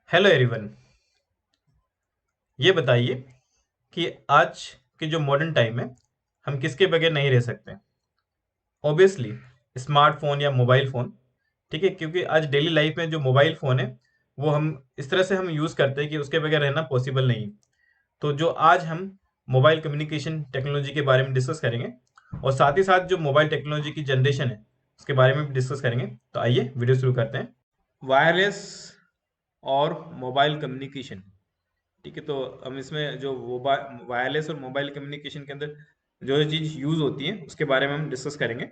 Hello everyone. ये बताइए कि आज के जो मॉडर्न टाइम है हम किसके बगैर नहीं रह सकते। ऑब्वियसली स्मार्टफोन या मोबाइल फ़ोन। ठीक है, क्योंकि आज डेली लाइफ में जो मोबाइल फ़ोन है वो हम इस तरह से हम यूज़ करते हैं कि उसके बगैर रहना पॉसिबल नहीं। तो जो आज हम मोबाइल कम्युनिकेशन टेक्नोलॉजी के बारे में डिस्कस करेंगे और साथ ही साथ जो मोबाइल टेक्नोलॉजी की जनरेशन है उसके बारे में भी डिस्कस करेंगे। तो आइए वीडियो शुरू करते हैं। वायरलेस और मोबाइल कम्युनिकेशन। ठीक है, तो हम इसमें जो वायरलेस और मोबाइल कम्युनिकेशन के अंदर जो चीज़ यूज़ होती है उसके बारे में हम डिस्कस करेंगे।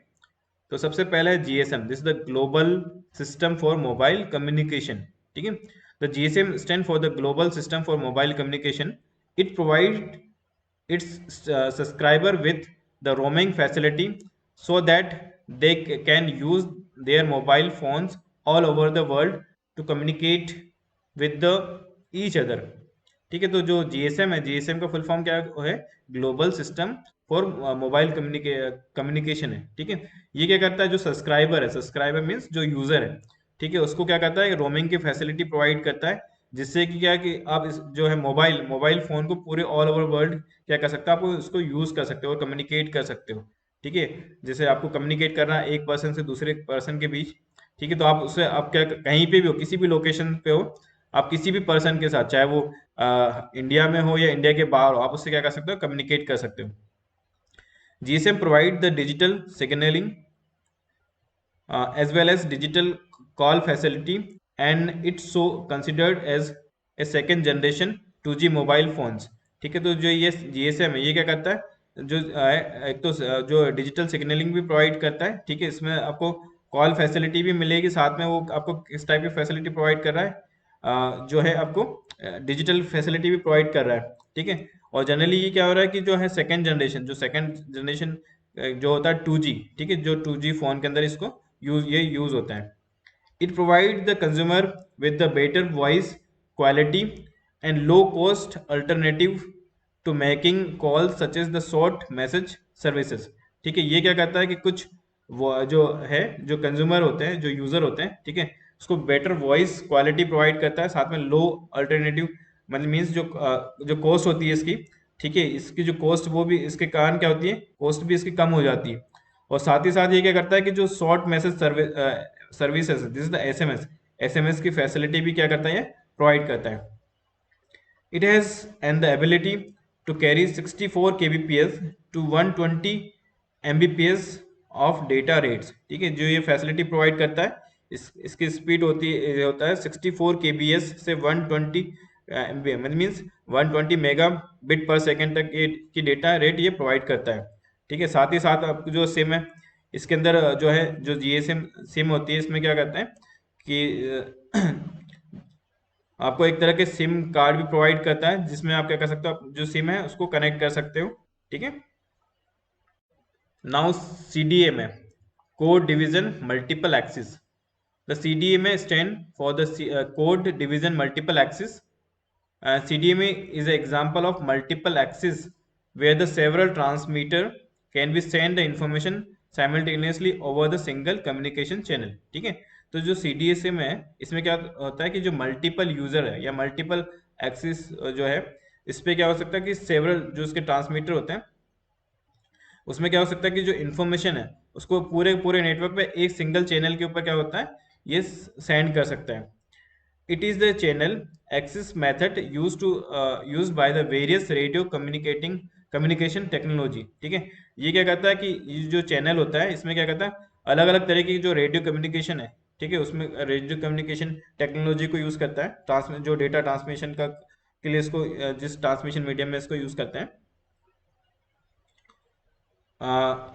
तो सबसे पहला है GSM, this is the global system for mobile communication. ठीक है, the GSM stand for the global system for mobile communication. It provide its subscriber with the roaming facility so that they can use their mobile phones all over the world to communicate with the each other। ठीक है, तो जो GSM है, GSM का full form क्या है? Global system for mobile communication है। ठीक है, ये क्या करता है? जो सब्सक्राइबर है, सब्सक्राइबर मीन्स जो यूजर है, ठीक है, उसको क्या करता है? रोमिंग की फैसिलिटी प्रोवाइड करता है, जिससे कि क्या कि आप इस जो है मोबाइल मोबाइल फोन को पूरे ऑल ओवर वर्ल्ड क्या कर सकते हो? आप उसको यूज कर सकते हो और कम्युनिकेट कर सकते हो। ठीक है, जैसे आपको कम्युनिकेट करना है एक पर्सन से दूसरे पर्सन के बीच। ठीक है, तो आप उससे आप क्या कहीं पे भी हो, किसी भी लोकेशन पे हो, आप किसी भी पर्सन के साथ, चाहे वो इंडिया में हो या इंडिया के बाहर हो, आप उससे क्या कर सकते हो? कम्युनिकेट कर सकते हो। GSM provide the digital signalling as well as digital call facility, and it's so considered as a second generation 2G mobile phones. ठीक है, तो जो ये जीएसएम है ये क्या करता है? जो एक तो जो डिजिटल सिग्नलिंग भी प्रोवाइड करता है। ठीक है, इसमें आपको कॉल फैसिलिटी भी मिलेगी, साथ में वो आपको किस टाइप की फैसिलिटी प्रोवाइड कर रहा है? जो है आपको डिजिटल फैसिलिटी भी प्रोवाइड कर रहा है। ठीक है, और जनरली ये क्या हो रहा है कि जो है सेकंड जनरेशन, जो सेकंड जनरेशन जो होता है 2G। ठीक है, जो 2G फोन के अंदर इसको यूज होता है। It provide the consumer with the better voice quality and low cost alternative to making call such as the short message services. ठीक है, ये क्या करता है कि कुछ जो है, जो कंज्यूमर होते हैं, जो यूजर होते हैं, ठीक है, उसको बेटर वॉइस क्वालिटी प्रोवाइड करता है, साथ में लो अल्टरनेटिव, मतलब मीन्स जो कॉस्ट होती है इसकी, ठीक है, इसकी जो कॉस्ट वो भी इसके कारण क्या होती है? कॉस्ट भी इसकी कम हो जाती है। और साथ ही साथ ये क्या करता है कि जो short message services, this is the SMS, SMS की फैसिलिटी भी क्या करता है? प्रोवाइड करता है। It has and the ability to carry 64 kbps to 120 mbps of data rates। ठीक है, जो ये फैसिलिटी प्रोवाइड करता है, इसकी स्पीड होता है 64 kbs से 120 mbps, मतलब मीन्स 120 मेगा बिट पर सेकेंड तक की डेटा रेट ये प्रोवाइड करता है। ठीक है, साथ ही साथ आपको जो सिम है इसके अंदर जो है, जो जीएसएम सिम होती है, इसमें क्या करते हैं कि आपको एक तरह के सिम कार्ड भी प्रोवाइड करता है, जिसमें आप क्या कर सकते हो? आप जो सिम है उसको कनेक्ट कर सकते हो। ठीक है, now CDMA, code division multiple axis. The CDMA stand for the code division multiple axis. CDMA is an example of multiple axis where the several transmitter can be send the information simultaneously over the single communication channel। ठीक है, तो जो CDSM है इसमें क्या होता है कि जो मल्टीपल यूजर है या मल्टीपल एक्सिस जो है, इस पे क्या हो सकता है कि सेवरल जो उसके ट्रांसमीटर होते हैं, उसमें क्या हो सकता है कि जो इन्फॉर्मेशन है उसको पूरे पूरे नेटवर्क पे एक सिंगल चैनल के ऊपर क्या होता है? ये सेंड कर सकता है। It is the channel access method used by the various radio communication technology। ठीक है, ये क्या करता है कि ये जो चैनल होता है इसमें क्या करता है? अलग अलग तरह की जो रेडियो कम्युनिकेशन है, ठीक है, उसमें रेडियो कम्युनिकेशन टेक्नोलॉजी को यूज करता है, ट्रांसमिट जो डेटा ट्रांसमिशन का के लिए इसको जिस ट्रांसमिशन मीडियम में इसको यूज करते हैं।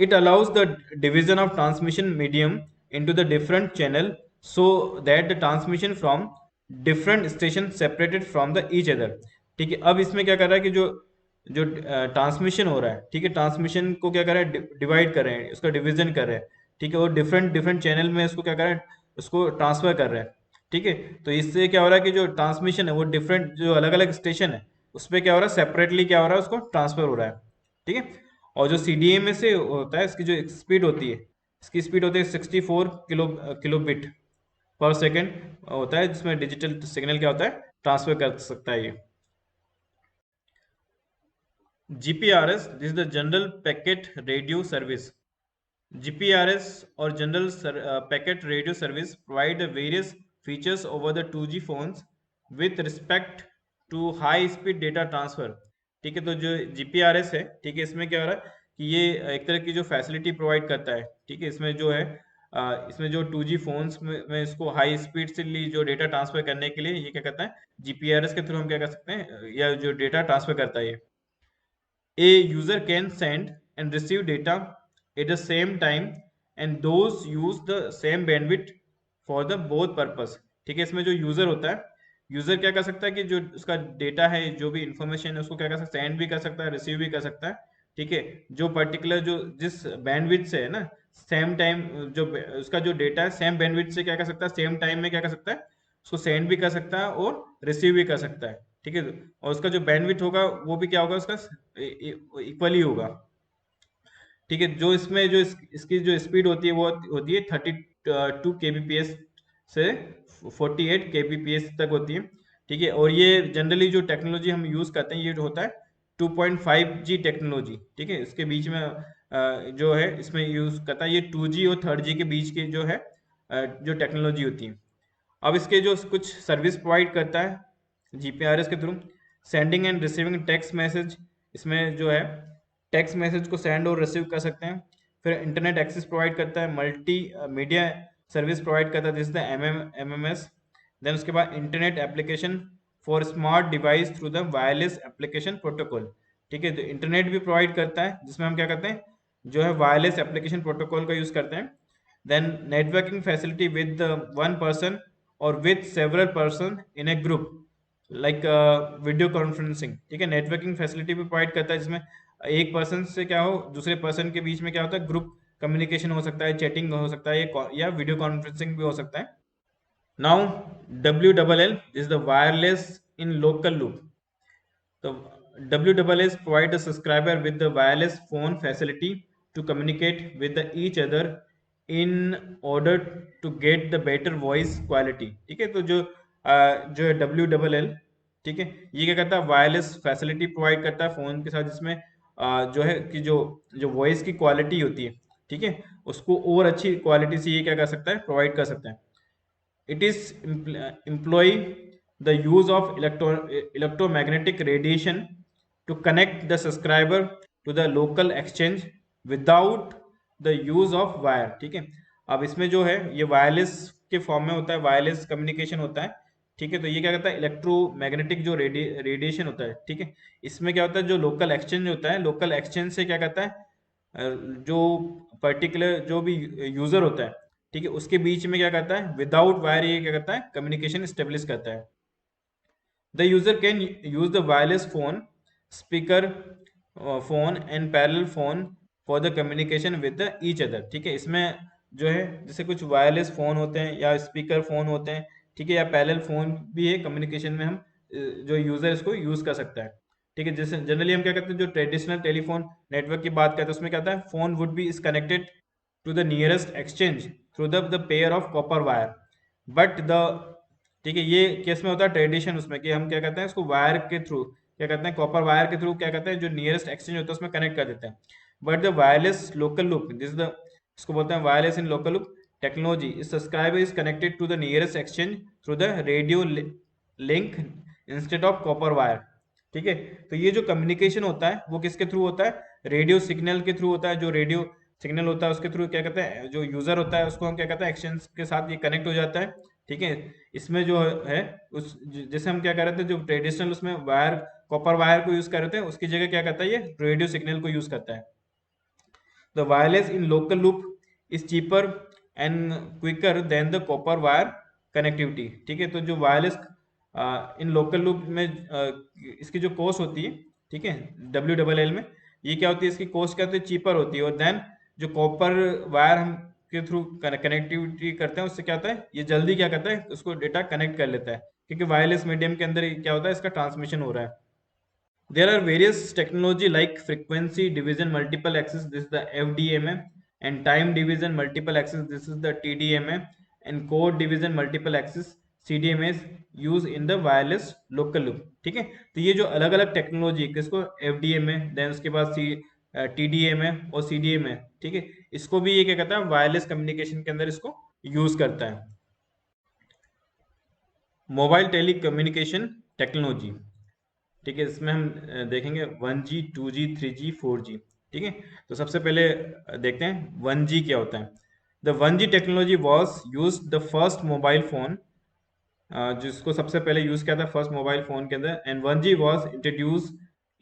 It allows the division of transmission medium into the different channel so that the transmission from different station separated from the each other। ठीक है, अब इसमें क्या कर रहा है कि जो जो ट्रांसमिशन हो रहा है, ठीक है, ट्रांसमिशन को क्या कर रहा है? डिवाइड कर रहे हैं, उसका डिवीजन कर रहे हैं। ठीक है, और डिफरेंट डिफरेंट चैनल में इसको क्या कर रहे हैं? उसको ट्रांसफर कर रहे हैं। ठीक है, तो इससे क्या हो रहा है कि जो ट्रांसमिशन है वो डिफरेंट जो अलग अलग स्टेशन है उस पर क्या हो रहा है? सेपरेटली क्या हो रहा है? उसको ट्रांसफर हो रहा है। ठीक है, और जो सीडीएमए से होता है इसकी जो स्पीड होती है, इसकी स्पीड होती है 64 किलोबिट पर सेकेंड होता है, जिसमें डिजिटल सिग्नल क्या होता है? ट्रांसफर कर सकता है ये। GPRS, this is the general packet radio service. GPRS or General Packet Radio Service provide the various features over the 2G phones with respect to high speed data transfer। ठीक है, तो जो GPRS है, ठीक है, इसमें क्या हो रहा है कि ये एक तरह की जो फैसिलिटी प्रोवाइड करता है, ठीक है, इसमें जो है इसमें जो 2G फोन्स में इसको हाई स्पीड से जो डेटा ट्रांसफर करने के लिए ये क्या करता है, GPRS के थ्रू हम क्या कर सकते हैं, या जो डेटा ट्रांसफर करता है ये। A user can send and receive data at the same time and those use the same bandwidth for the both purpose। ठीक है, इसमें जो यूजर होता है, यूजर क्या कर सकता है कि जो उसका डेटा है, जो भी इंफॉर्मेशन है, उसको क्या कर सकता है, सेंड भी कर सकता है, रिसीव भी कर सकता है। ठीक है, जो पर्टिकुलर जो जिस बैंडविड्थ से है ना, सेम टाइम जो उसका जो डेटा है सेम बैंडविड्थ से क्या कर सकता है, सेम टाइम में क्या कर सकता है, उसको सेंड भी कर सकता है और रिसीव भी कर सकता है। ठीक है, और उसका जो बैंडविड्थ होगा वो भी क्या होगा, उसका इक्वली होगा। ठीक है, जो इसमें जो इसकी जो स्पीड होती है वो होती है 32 kbps से 48 kbps तक होती है। ठीक है, और ये जनरली जो टेक्नोलॉजी हम यूज करते हैं ये जो होता है 2.5G टेक्नोलॉजी। ठीक है, इसके बीच में जो है इसमें यूज करता है ये 2G और 3G के बीच की जो है जो टेक्नोलॉजी होती है। अब इसके जो कुछ सर्विस प्रोवाइड करता है GPRS के through, sending end receiving text message, इसमें जो है टेक्स्ट मैसेज को सेंड और रिसीव कर सकते हैं। फिर इंटरनेट एक्सेस प्रोवाइड करता है, मल्टी मीडिया सर्विस प्रोवाइड करता है, दिस द MMS। देन उसके बाद internet application for smart device through the wireless application protocol. ठीक है, तो इंटरनेट भी प्रोवाइड करता है जिसमें हम क्या करते हैं, जो है वायरलेस एप्लीकेशन प्रोटोकॉल का यूज करते हैं। then networking facility with the one person or with several person in a group like video conferencing. ठीक है, नेटवर्किंग फैसिलिटी भी प्रोवाइड करता है जिसमें एक पर्सन से क्या हो दूसरे पर्सन के बीच में क्या होता है, ग्रुप कम्युनिकेशन हो सकता है, चैटिंग हो सकता है, या वीडियो कॉन्फ्रेंसिंग भी हो सकता है। Now WLL is the wireless in local loop. तो WLS provide the subscriber with the wireless phone facility to communicate with the each other in order to get the better voice quality। ठीक है, तो जो है WLL, ठीक है, ये क्या करता है, वायरलेस फैसिलिटी प्रोवाइड करता है फोन के साथ जिसमें जो है कि जो जो वॉइस की क्वालिटी होती है, ठीक है, उसको और अच्छी क्वालिटी से ये क्या कर सकता है, प्रोवाइड कर सकता है। It is employ the use of electromagnetic radiation to connect the subscriber to the local exchange without the use of wire। ठीक है, अब इसमें जो है ये वायरलेस के फॉर्म में होता है, वायरलेस कम्युनिकेशन होता है। ठीक है, तो ये क्या करता है, इलेक्ट्रोमैग्नेटिक जो रेडिएशन होता है, ठीक है, इसमें क्या होता है, जो लोकल एक्सचेंज होता है, लोकल एक्सचेंज से क्या करता है, जो पर्टिकुलर जो भी यूजर होता है, ठीक है, उसके बीच में क्या करता है, विदाउट वायर ये क्या करता है, कम्युनिकेशन स्टेब्लिश करता है। The user can use the wireless phone speaker phone and parallel phone for the communication with the each other. ठीक है, इसमें जो है जैसे कुछ वायरलेस फोन होते हैं या स्पीकर फोन होते हैं, ठीक है, या पैरेलल फोन भी है, कम्युनिकेशन में हम जो यूजर इसको यूज कर सकता है। ठीक है, जैसे जनरली हम क्या करते हैं, जो ट्रेडिशनल टेलीफोन नेटवर्क की बात करते हैं उसमें क्या होता है, phone would be is connected to the nearest exchange through the pair of copper wire. But the ठीक है, ये केस में होता है ट्रेडिशन उसमें कि हम क्या करते हैं, इसको वायर के थ्रू क्या करते हैं, कॉपर वायर के थ्रू क्या करते हैं, जो नियरेस्ट एक्सचेंज होता है उसमें कनेक्ट कर देते हैं। But the wireless local loop, this the इसको बोलते हैं wireless in local loop technology, इस subscriber is connected to the nearest exchange through the radio link instead of copper wire. ठीक है, तो ये जो कम्युनिकेशन होता है वो किसके थ्रू होता है, रेडियो सिग्नल के थ्रू होता है। जो रेडियो सिग्नल होता है उसके थ्रू क्या कहते हैं, जो यूजर होता है उसको हम क्या कहते हैं, एक्सचेंज के साथ ये कनेक्ट हो जाता है। ठीक है, इसमें जो है उस जैसे हम क्या कर रहे थे, जो ट्रेडिशनल उसमें वायर कॉपर वायर को यूज कर रहे थे उसकी जगह क्या करता है, ये रेडियो सिग्नल को यूज करता है। The wireless in local loop is cheaper and quicker than the copper wire connectivity. ठीक है, तो जो वायरलेस इन लोकल लूप में इसकी जो कॉस्ट होती है, ठीक है, WLL में ये क्या होती है, इसकी कॉस्ट क्या होती है, चीपर होती है। और देन जो कॉपर वायर हम के थ्रू कनेक्टिविटी करते हैं उससे क्या होता है, ये जल्दी क्या करता है, उसको डेटा कनेक्ट कर लेता है, क्योंकि वायरलेस मीडियम के अंदर क्या होता है, इसका ट्रांसमिशन हो रहा है। There are various technology like frequency division multiple access, this is the FDMA, and time division multiple access, this is the TDMA, and code division multiple access, CDMA use in the wireless local loop. ठीक है, तो ये जो अलग अलग technology किसको FDMA, then उसके बाद TDMA और CDMA, ठीक है, इसको भी ये क्या कहता है वायरलेस कम्युनिकेशन के अंदर इसको यूज करता है। मोबाइल टेली कम्युनिकेशन टेक्नोलॉजी, ठीक है, इसमें हम देखेंगे 1G 2G 3G 4G। ठीक है, तो सबसे पहले देखते हैं 1G क्या होता है। The 1G technology was use the first mobile phone, जिसको सबसे पहले यूज किया था फर्स्ट मोबाइल फोन के अंदर, and 1G was introduce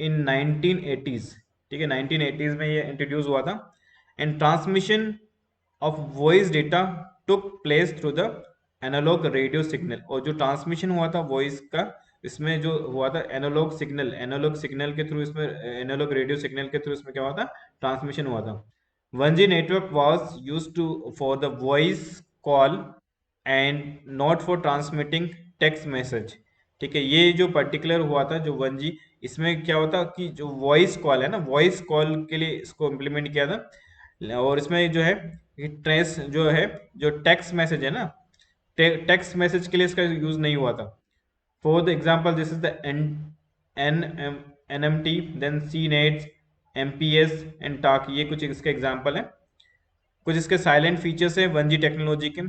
in 1980s। ठीक है, 1980s में ये इंट्रोड्यूस हुआ था। And transmission of voice data took place through the analog radio signal, और जो ट्रांसमिशन हुआ था वॉइस का, इसमें जो हुआ था एनालॉग सिग्नल के थ्रू, इसमें एनालॉग रेडियो सिग्नल के थ्रू इसमें क्या हुआ था, ट्रांसमिशन हुआ था। 1G network was used to for the voice call and not for transmitting text message. ठीक है, ये जो पर्टिकुलर हुआ था जो 1G, इसमें क्या होता कि जो वॉइस कॉल है ना, वॉइस कॉल के लिए इसको इम्प्लीमेंट किया था। और इसमें जो है ट्रेस जो है, जो टेक्स्ट मैसेज है ना, टेक्स्ट मैसेज के लिए इसका यूज नहीं हुआ था। For the example this is the N NMT, then C nets, MPS and TACS, ये कुछ इसके एग्जांपल है। कुछ इसके साइलेंट फीचर्स है 1G टेक्नोलॉजी के।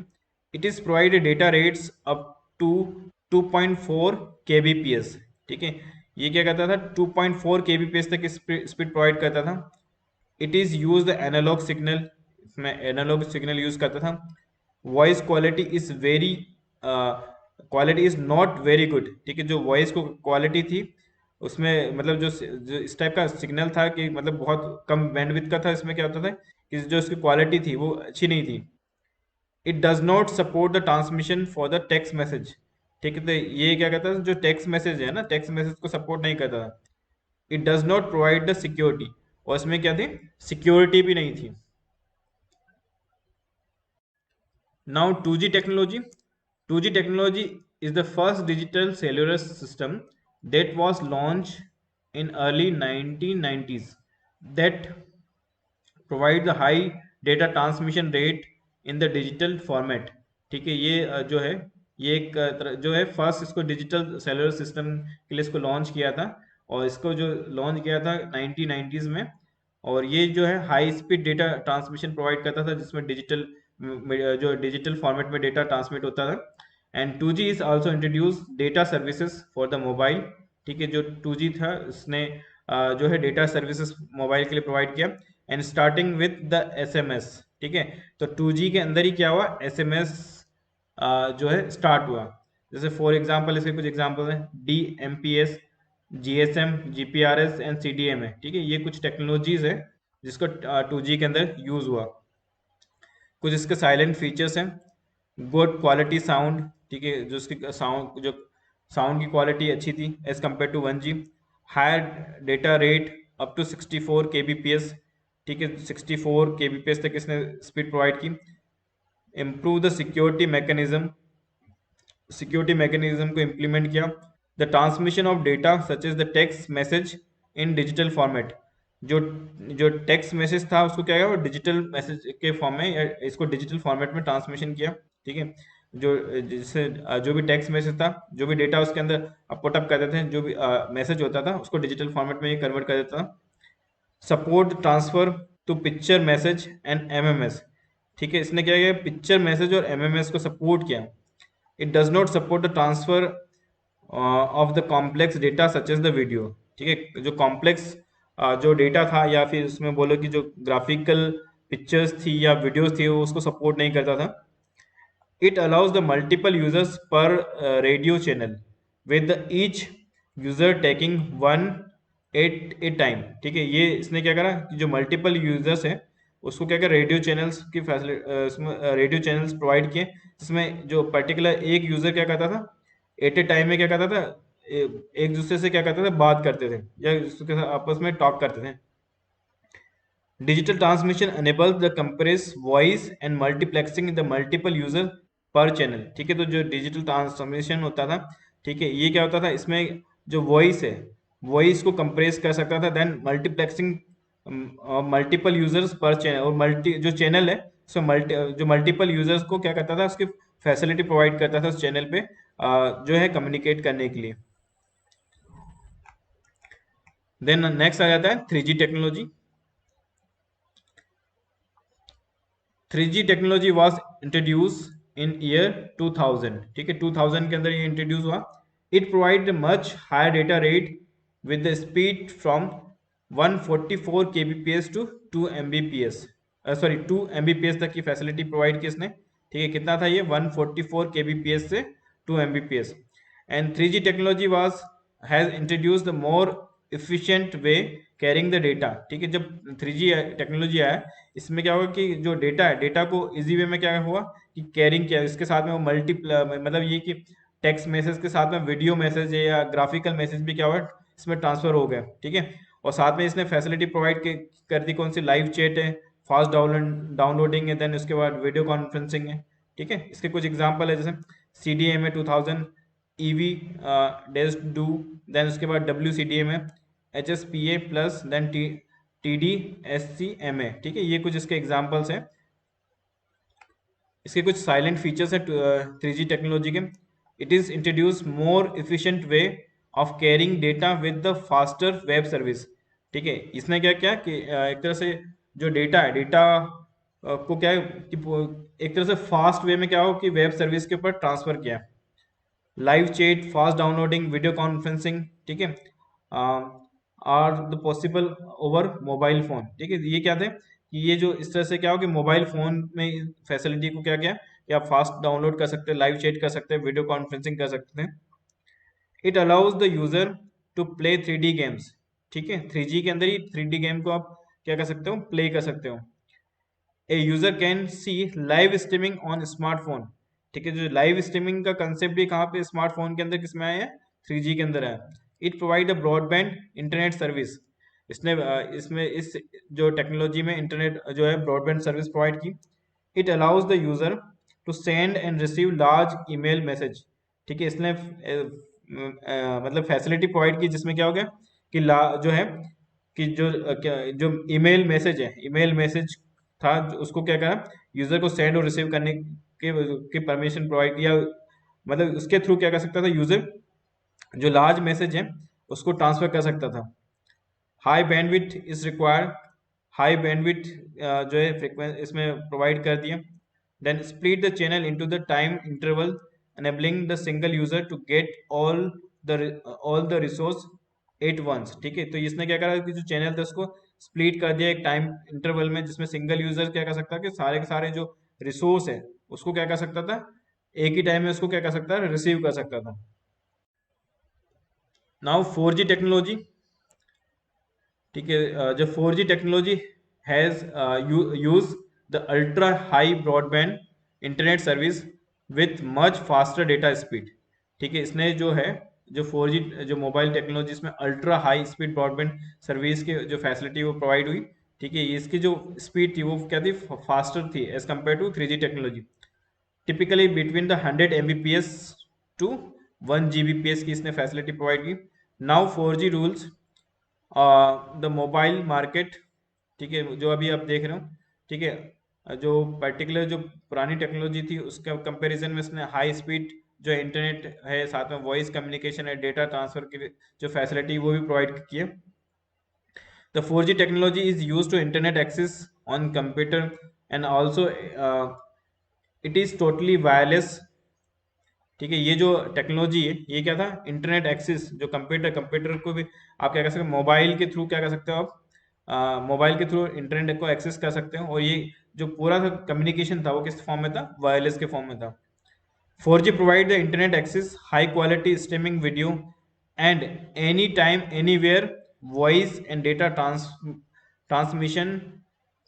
It is provide data rates up to 2.4 kbps। ठीक है, ये क्या करता था, 2.4 kbps तक स्पीड प्रोवाइड करता था। It is use the analog signal, इसमें एनालॉग सिग्नल यूज करता था। Voice quality is very, quality is not very good. ठीक है, जो वॉइस को क्वालिटी थी उसमें, मतलब जो इस टाइप का सिग्नल था कि मतलब बहुत कम बैंडविड्थ का था, इसमें क्या होता था कि जो इसकी क्वालिटी थी वो अच्छी नहीं थी। It does not support the transmission for the text message. ठीक है, तो ये क्या कहता है, जो टेक्स्ट मैसेज है ना, टेक्स्ट मैसेज को सपोर्ट नहीं करता था। It does not provide the security, और इसमें क्या थी, सिक्योरिटी भी नहीं थी। Now 2G technology. 2G technology is the first digital cellular system that was launched in early 1990s that provide the high data transmission rate in the digital format। ठीक है, ये जो है, ये एक जो है फर्स्ट इसको डिजिटल सेलुलर सिस्टम के लिए इसको लॉन्च किया था, और इसको जो लॉन्च किया था 1990s में। और ये जो है high speed data transmission provide करता था, जिसमें डिजिटल, जो डिजिटल फॉर्मेट में डेटा ट्रांसमिट होता था। And 2G is also introduce data services for the mobile. ठीक है, जो 2G था उसने जो है डेटा सर्विसेज मोबाइल के लिए प्रोवाइड किया। And starting with the SMS। ठीक है, तो 2G के अंदर ही क्या हुआ, SMS जो है स्टार्ट हुआ। जैसे फॉर एग्जांपल इसके कुछ एग्जांपल हैं, DMPS, GSM, GPRS and CDMA। ठीक है, ये कुछ टेक्नोलॉजीज है जिसको 2G के अंदर यूज हुआ। कुछ इसके साइलेंट फीचर्स हैं, गुड क्वालिटी साउंड। ठीक है, जो इसकी साउंड की क्वालिटी अच्छी थी as compare to 1G। Higher data rate up to 64 kbps। ठीक है, 64 kbps तक इसने स्पीड प्रोवाइड की। इम्प्रूव द सिक्योरिटी मैकेनिज्म को इम्प्लीमेंट किया। The transmission of data such as the text message in digital format. जो जो टेक्स्ट मैसेज था उसको क्या किया, वो डिजिटल मैसेज के फॉर्म में, या इसको डिजिटल फॉर्मेट में ट्रांसमिशन किया। ठीक है, जो जिससे जो भी टेक्स्ट मैसेज था, जो भी डेटा उसके अंदर पुटअप करते थे, जो भी मैसेज होता था उसको डिजिटल फॉर्मेट में ये कन्वर्ट कर देता था। Support transfer to picture message and MMS। ठीक है, इसने क्या किया, पिक्चर मैसेज और MMS को सपोर्ट किया। It does not support the transfer of the complex data such as the video. ठीक है, जो कॉम्प्लेक्स जो डेटा था, या फिर उसमें बोलो कि जो ग्राफिकल पिक्चर्स थी या वीडियोस थी, वो उसको सपोर्ट नहीं करता था। It allows the multiple users per radio channel with each user taking one at a time. ठीक है, ये इसने क्या करा कि जो मल्टीपल यूजर्स हैं उसको क्या करा, रेडियो चैनल्स की फैसिलिटी, इसमें रेडियो चैनल्स प्रोवाइड किए, जिसमें जो पर्टिकुलर एक यूजर क्या करता था, एट ए टाइम में क्या करता था, एक दूसरे से क्या करते थे, बात करते थे, या उसके साथ आपस में टॉक करते थे। Digital transmission enables the compress voice and multiplexing the multiple user पर चैनल। ठीक है, तो जो डिजिटल ट्रांसमिशन होता था, ठीक है, ये क्या होता था, इसमें जो वॉइस है, वॉइस को कंप्रेस कर सकता था, देन मल्टीप्लेक्सिंग मल्टीपल यूजर्स पर चैनल, और मल्टी जो चैनल है, सो जो मल्टीपल यूजर्स को क्या करता था, उसके फैसिलिटी प्रोवाइड करता था उस चैनल पे जो है कम्युनिकेट करने के लिए। देन नेक्स्ट आ जाता है 3G technology. 3G technology was introduce in year 2000, ठीक है, 2000 के अंदर ये इंट्रोड्यूस हुआ। It provide much higher data rate with the speed from 144 kbps to 2 mbps, sorry 2 mbps तक की फैसिलिटी प्रोवाइड की इसने, ठीक है। कितना था ये? 144 kbps से 2 mbps। And 3G technology was has introduce the more efficient way carrying the data, ठीक है। जब 3G टेक्नोलॉजी आया, इसमें क्या होगा कि जो डेटा है, डेटा को इजी वे में क्या हुआ कि कैरिंग किया, इसके साथ में वो मतलब ये कि टेक्स्ट मैसेज के साथ में वीडियो मैसेज या ग्राफिकल मैसेज भी क्या हुआ इसमें ट्रांसफर हो गया, ठीक है। और साथ में इसने फैसिलिटी प्रोवाइड कर दी, कौन सी? लाइव चैट है, फास्ट डाउनलोडिंग है, देन उसके बाद वीडियो कॉन्फ्रेंसिंग है, ठीक है। इसके कुछ एग्जांपल है, जैसे CDMA 2000, EV डेज डू, देन उसके बाद WCDMA, HSPA plus, then TDSCMA, ठीक है। ये कुछ इसके एग्जांपल्स हैं। इसके कुछ साइलेंट फीचर्स है 3G टेक्नोलॉजी के। It is introduce more efficient way of carrying data with the faster web service, ठीक है। इसने क्या किया कि एक तरह से जो डेटा है, डेटा को क्या है कि एक तरह से फास्ट वे में क्या हो कि वेब सर्विस के ऊपर ट्रांसफर किया। Live chat, fast downloading, video conferencing, ठीक है, are the possible over mobile phone, ठीक है। ये क्या थे कि ये जो इस तरह से क्या हो कि मोबाइल फोन में फैसिलिटी को क्या किया कि आप फास्ट डाउनलोड कर सकते हैं, लाइव चैट कर सकते हैं, वीडियो कॉन्फ्रेंसिंग कर सकते हैं। It allows the user to play 3D games, ठीक है। 3G के अंदर ही 3D गेम को आप क्या कर सकते हो? प्ले कर सकते हो। A user can see live streaming on smartphone, ठीक है। जो लाइव स्ट्रीमिंग का कंसेप्ट भी कहाँ पे? स्मार्टफोन के अंदर किसमें आया है? 3G के अंदर है। It provide a broadband internet service, इसने इसमें इस जो टेक्नोलॉजी में इंटरनेट जो है ब्रॉडबैंड सर्विस प्रोवाइड की। It allows the user to send and receive large email message, ठीक है। इसने मतलब फैसिलिटी प्रोवाइड की जिसमें क्या हो गया कि जो है कि जो ईमेल मैसेज है, ईमेल मैसेज था, उसको क्या करा, यूजर को सेंड और रिसीव करने के परमिशन प्रोवाइड किया। मतलब उसके थ्रू क्या कर सकता था यूजर, जो लार्ज मैसेज है उसको ट्रांसफर कर सकता था। High bandwidth is required, high bandwidth जो है फ्रीक्वेंसी इसमें प्रोवाइड कर दिया। Then split the channel into the time interval enabling the single user to get all the resource at once, ठीक है। तो इसने क्या करा कि जो चैनल था उसको स्प्लिट कर दिया एक टाइम इंटरवल में, जिसमें सिंगल यूजर क्या कर सकता है कि सारे के सारे जो रिसोर्स है उसको क्या कर सकता था, एक ही टाइम में उसको क्या कर सकता है, रिसीव कर सकता था। नाउ 4G टेक्नोलॉजी, ठीक है। जो 4G technology has use the ultra high broadband internet service with much faster data speed, ठीक है। इसने जो है जो 4G जो मोबाइल टेक्नोलॉजी इसमें ultra high speed broadband service की जो फैसिलिटी वो प्रोवाइड हुई, ठीक है। इसकी जो स्पीड थी वो क्या थी, फास्टर थी as compare to 3G technology. Typically between the 100 Mbps to 1 Gbps की इसने फैसिलिटी प्रोवाइड की। Now 4G rules the mobile market, ठीक है, जो अभी आप देख रहे हो, ठीक है। जो पर्टिकुलर जो पुरानी टेक्नोलॉजी थी उसके कंपैरिजन में इसने हाई स्पीड जो इंटरनेट है, साथ में वॉइस कम्युनिकेशन है, डेटा ट्रांसफर की जो फैसिलिटी वो भी प्रोवाइड की है। The 4G technology is use to internet access on computer and also it is totally wireless, ठीक है। ये जो टेक्नोलॉजी है ये क्या था, इंटरनेट एक्सेस, जो कंप्यूटर को भी आप क्या कर सकते हो, मोबाइल के थ्रू क्या कर सकते हो आप, मोबाइल के थ्रू इंटरनेट को एक्सेस कर सकते हो। और ये जो पूरा कम्युनिकेशन था वो किस फॉर्म में था, वायरलेस के फॉर्म में था। 4G provide the internet access, high quality streaming video and any time anywhere voice and data transmission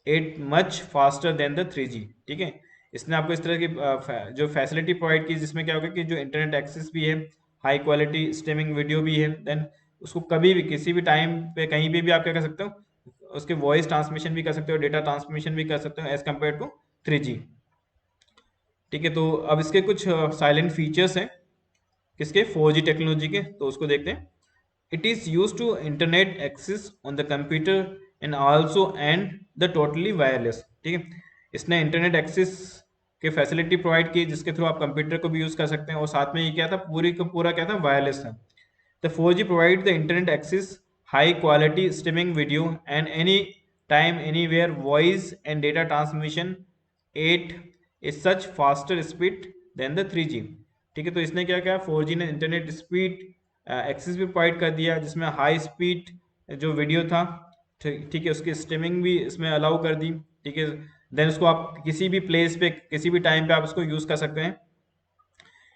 at much faster than the 3G, ठीक है। इसने आपको इस तरह की जो फैसिलिटी प्रोवाइड की जिसमें क्या होगा कि जो इंटरनेट एक्सेस भी है, हाई क्वालिटी स्ट्रीमिंग वीडियो भी है, देन उसको कभी भी किसी भी टाइम पे कहीं पे भी आप क्या कर सकते हो, उसके वॉइस ट्रांसमिशन भी कर सकते हो, डेटा ट्रांसमिशन भी कर सकते हो एज कम्पेयर टू 3G, ठीक है। तो अब इसके कुछ साइलेंट फीचर्स हैं किसके, 4G टेक्नोलॉजी के, तो उसको देखते हैं। It is use to internet access on the computer and also and the totally wireless, ठीक है। इसने इंटरनेट एक्सेस की फैसिलिटी प्रोवाइड की, जिसके थ्रू आप कंप्यूटर को भी यूज कर सकते हैं, और साथ में ये क्या था, पूरी का पूरा क्या था, वायरलेस था। The 4G provide the internet access, high quality streaming video, and any time, anywhere voice and data transmission at is such faster speed than the 3G। ठीक है, तो इसने क्या किया, 4G ने इंटरनेट स्पीड एक्सेस भी provide कर दिया, जिसमें हाई स्पीड जो वीडियो था, ठीक है, उसकी स्ट्रीमिंग भी इसमें अलाउ कर दी। ठीक है, देन उसको आप किसी भी प्लेस पे किसी भी टाइम पे आप उसको यूज कर सकते हैं।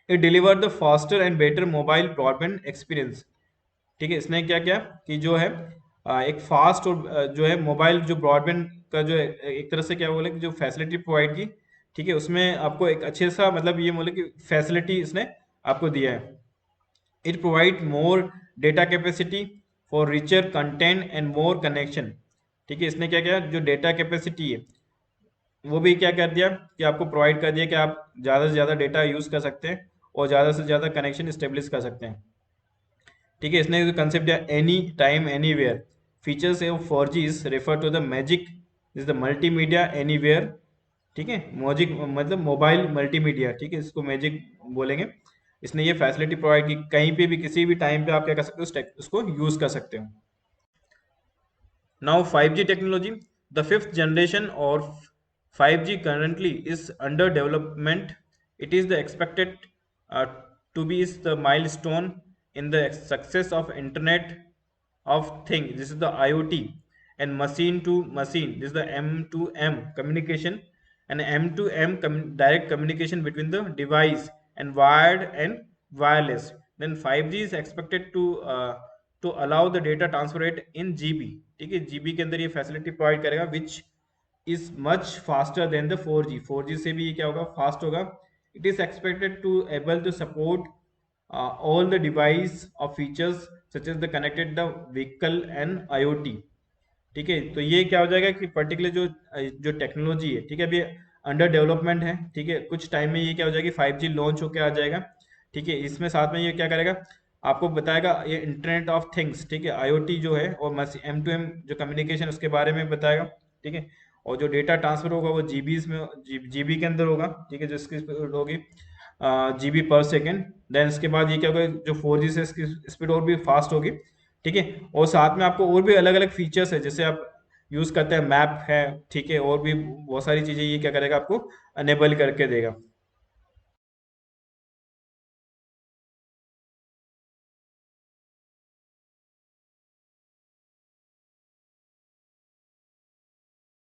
It deliver the faster and better mobile broadband experience. ठीक है, इसने क्या किया कि जो है एक फास्ट और जो है मोबाइल जो ब्रॉडबैंड का जो है, एक तरह से क्या बोले कि जो फैसिलिटी प्रोवाइड की। ठीक है, उसमें आपको एक अच्छे सा मतलब ये बोले कि फैसिलिटी इसने आपको दिया है। It provide more data capacity for richer content and more connection. ठीक है, इसने क्या किया, जो डेटा कैपेसिटी है वो भी क्या कर दिया कि आपको प्रोवाइड कर दिया कि आप ज़्यादा से ज़्यादा डेटा यूज़ कर सकते हैं और ज़्यादा से ज़्यादा कनेक्शन इस्टेब्लिश कर सकते हैं। ठीक है, इसने कंसेप्ट दिया any time anywhere. Features of 4G is refer to the magic is the multimedia anywhere. ठीक है, मैजिक मतलब मोबाइल मल्टीमीडिया। ठीक है, इसको मैजिक बोलेंगे। इसने ये फैसिलिटी प्रोवाइड की, कहीं पे भी किसी भी टाइम पे आप क्या कर सकते हो, उसको यूज कर सकते हो। Now 5G technology, the fifth generation of 5G currently is under development. It is the expected uh, to be is the milestone in the success of Internet of Things. This is the IoT and machine to machine. This is the M2M communication and M2M direct communication between the device and wired and wireless. Then 5G is expected to allow the data transfer rate in GB। ठीक है, GB के अंदर ये facility provide करेगा which is much faster than the 4G। 4G से भी ये क्या होगा, फास्ट होगा। It is expected to able to support all the device of features such as the connected the vehicle and IoT। ठीक है, तो ये क्या हो जाएगा कि पर्टिकुलर जो जो टेक्नोलॉजी है, ठीक है, अभी अंडर डेवलपमेंट है। ठीक है, कुछ टाइम में ये क्या हो जाएगी, 5G लॉन्च होकर आ जाएगा। ठीक है, इसमें साथ में ये क्या करेगा, आपको बताएगा ये इंटरनेट ऑफ थिंग्स। ठीक है, IoT जो है और M2M जो कम्युनिकेशन उसके बारे में बताएगा। ठीक है, और जो डेटा ट्रांसफर होगा वो जीबीज में जीबी के अंदर होगा। ठीक है, जो इसकी स्पीड होगी GB पर सेकेंड। देन इसके बाद ये क्या होगा, जो 4G से इसकी स्पीड और भी फास्ट होगी। ठीक है, और साथ में आपको और भी अलग अलग फीचर्स है, जैसे आप यूज करते हैं मैप है। ठीक है, और भी बहुत सारी चीजें ये क्या करेगा, आपको अनेबल करके देगा।